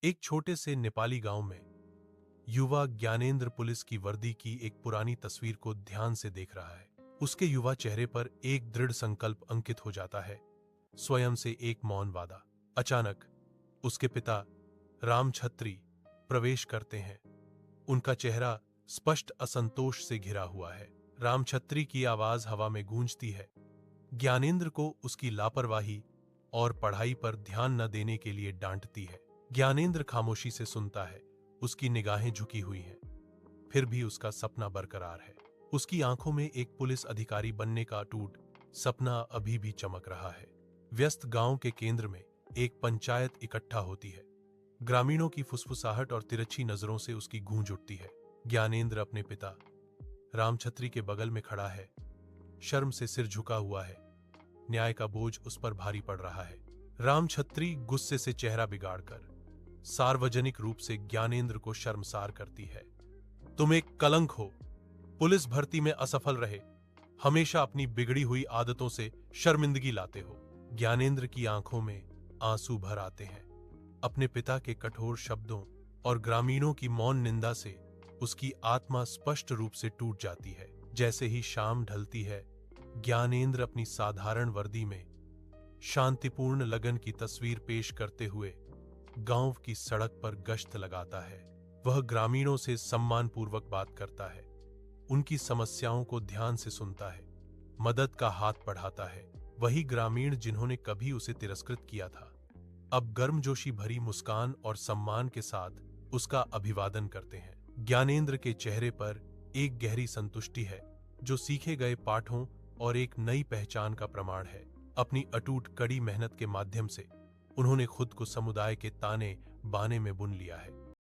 एक छोटे से नेपाली गांव में युवा ज्ञानेंद्र पुलिस की वर्दी की एक पुरानी तस्वीर को ध्यान से देख रहा है। उसके युवा चेहरे पर एक दृढ़ संकल्प अंकित हो जाता है, स्वयं से एक मौन वादा। अचानक उसके पिता राम छत्री प्रवेश करते हैं। उनका चेहरा स्पष्ट असंतोष से घिरा हुआ है। राम छत्री की आवाज हवा में गूंजती है, ज्ञानेंद्र को उसकी लापरवाही और पढ़ाई पर ध्यान न देने के लिए डांटती है। ज्ञानेंद्र खामोशी से सुनता है, उसकी निगाहें झुकी हुई हैं, फिर भी उसका सपना बरकरार है। उसकी आंखों में एक पुलिस अधिकारी बनने का अटूट सपना अभी भी चमक रहा है। व्यस्त गांव के केंद्र में एक पंचायत इकट्ठा होती है। ग्रामीणों की फुसफुसाहट और तिरछी नजरों से उसकी गूंज उठती है। ज्ञानेंद्र अपने पिता रामछत्री के बगल में खड़ा है, शर्म से सिर झुका हुआ है। न्याय का बोझ उस पर भारी पड़ रहा है। रामछत्री गुस्से से चेहरा बिगाड़कर सार्वजनिक रूप से ज्ञानेंद्र को शर्मसार करती है। तुम एक कलंक हो, पुलिस भर्ती में असफल रहे, हमेशा अपनी बिगड़ी हुई आदतों से शर्मिंदगी लाते हो। ज्ञानेंद्र की आंखों में आंसू भर आते हैं। अपने पिता के कठोर शब्दों और ग्रामीणों की मौन निंदा से उसकी आत्मा स्पष्ट रूप से टूट जाती है। जैसे ही शाम ढलती है, ज्ञानेंद्र अपनी साधारण वर्दी में शांतिपूर्ण लगन की तस्वीर पेश करते हुए गांव की सड़क पर गश्त लगाता है। वह ग्रामीणों से सम्मानपूर्वक बात करता है, उनकी समस्याओं को ध्यान से सुनता है, मदद का हाथ बढ़ाता है। वही ग्रामीण जिन्होंने कभी उसे तिरस्कृत किया था, अब गर्मजोशी भरी मुस्कान और सम्मान के साथ उसका अभिवादन करते हैं। ज्ञानेंद्र के चेहरे पर एक गहरी संतुष्टि है, जो सीखे गए पाठों और एक नई पहचान का प्रमाण है। अपनी अटूट कड़ी मेहनत के माध्यम से उन्होंने खुद को समुदाय के ताने बाने में बुन लिया है।